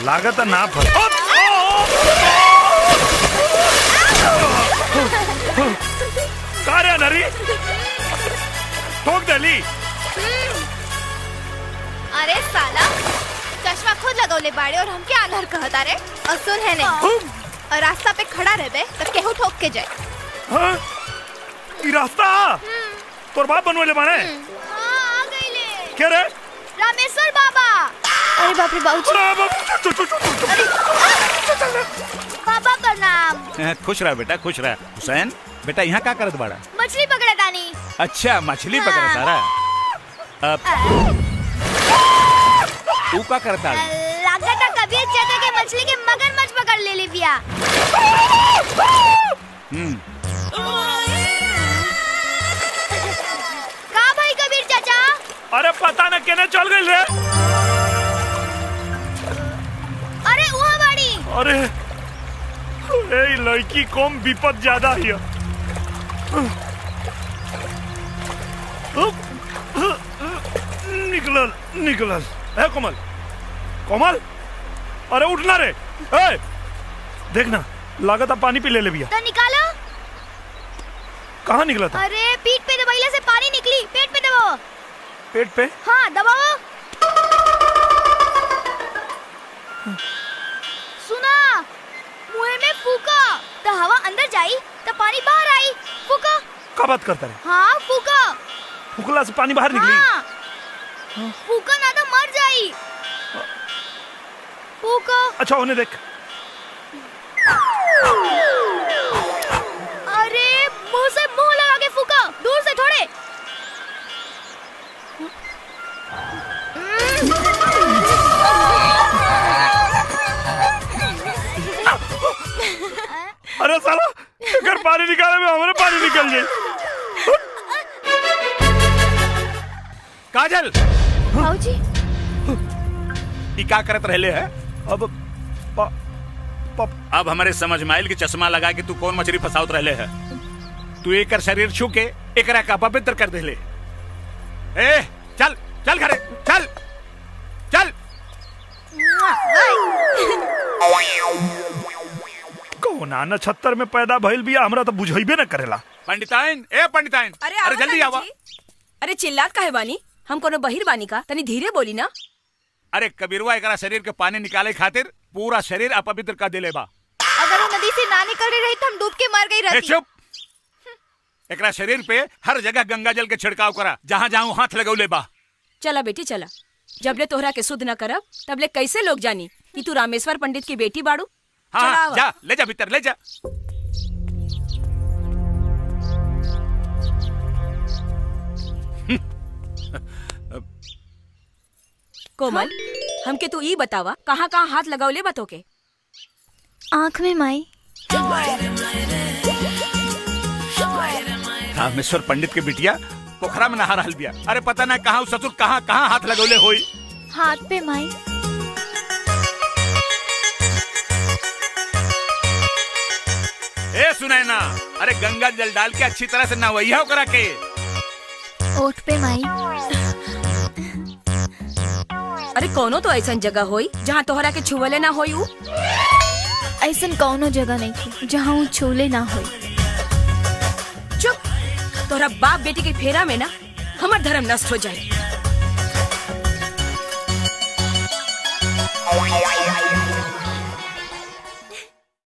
लागत ना फंस का रे नरी ठोक देली। अरे साला चश्मा खुद लगौले बाड़े और हमके आंधर कहता रे। और सुन है ने और रास्ता पे खड़ा रहबे तो केहू ठोक के जाए। हाँ? ई रास्ता तोर बाप बनवेले बाने। हाँ आ गईले। क्या रे? रामेश्वर बाबा। अरे बाप रे बाबूजी। बाबा प्रणाम। खुश रहा बेटा खुश रहा। हुसैन बेटा यहाँ क्या करत बाड़ा? मछली पकड़े दानी। अच्छा मछली पकड़ तारा। तू का करता? लागत कबीर चाचा के मछली के मगरमच्छ पकड़ ले बिया। का भाई कबीर चाचा? अरे पता न केने चल गई रे। अरे वहाँ बाड़ी। अरे ए लड़की कम विपद ज्यादा है। निकलल निकलल है कोमल कोमल। अरे उठना रे। ए देखना लागत अब पानी पी ले बिया। तो निकालो। कहाँ निकला था? अरे पीठ पे दबाइले से पानी निकली। पेट पे दबाओ। पेट पे? हाँ दबाओ। सुना मुंह में फूका तो हवा अंदर जाई तो पानी बाहर आई। फूका। क्या बात करता रे? हाँ फूका। फुकला से पानी बाहर निकली। हाँ। फूका ना तो मर जाई। फूका। अच्छा उन्हें देख। अरे मुंह से मुंह लगा के फूका। दूर से थोड़े। अरे साला अगर पानी निकाले में हमारे पानी निकल जाए। काजल भाऊजी ई का करत रहले है? अब हमारे समझ में आइल कि चश्मा लगा के तू कौन मछली फसावत रहले है। तू एकर शरीर छू के एकरा का पवित्र कर देले। ए चल चल घरे चल चल। कौना नक्षत्र में पैदा भइल बिया हमरा तो बुझाइबे न करेला। पंडिताइन ए पंडिताइन अरे जल्दी आवा। अरे चिल्लात काहे बानी? हम कोनो बहिर बानी का? तनी धीरे बोली ना। अरे कबीरवा एकरा शरीर के पानी निकाले खातिर पूरा शरीर अपवित्र कर देले बा। अगर वो नदी से ना निकल रही तो हम डूब के मर गई रहती। चुप। एकरा शरीर पे हर जगह गंगा जल के छिड़काव करा जहाँ जहाँ हाथ लगौले बा। चला बेटी चला। जबले तोहरा के शुद्ध न करब तबले कैसे लोग जानी कि तू रामेश्वर पंडित की बेटी बाड़ू। हाँ जा ले जा भीतर ले जा। कोमल हमके तू ई बतावा कहाँ कहाँ हाथ लगावले बतो के? आँख में माई। रामेश्वर पंडित के बिटिया पोखरा में नहा रहल बिया। अरे पता ना कहाँ ससुर कहाँ कहाँ हाथ लगौले होई। हाथ पे माई। ए सुनैना अरे गंगा जल डाल के अच्छी तरह से नहवैया करा के। ओठ पे माई। अरे कोनो तो ऐसा जगह होई जहाँ तोहरा के छुवले ना होई। ऐसा कौनो जगह नहीं थी जहाँ वो छूले ना होई। चुप। तोहरा बाप बेटी के फेरा में ना हमार धर्म नष्ट हो जाए।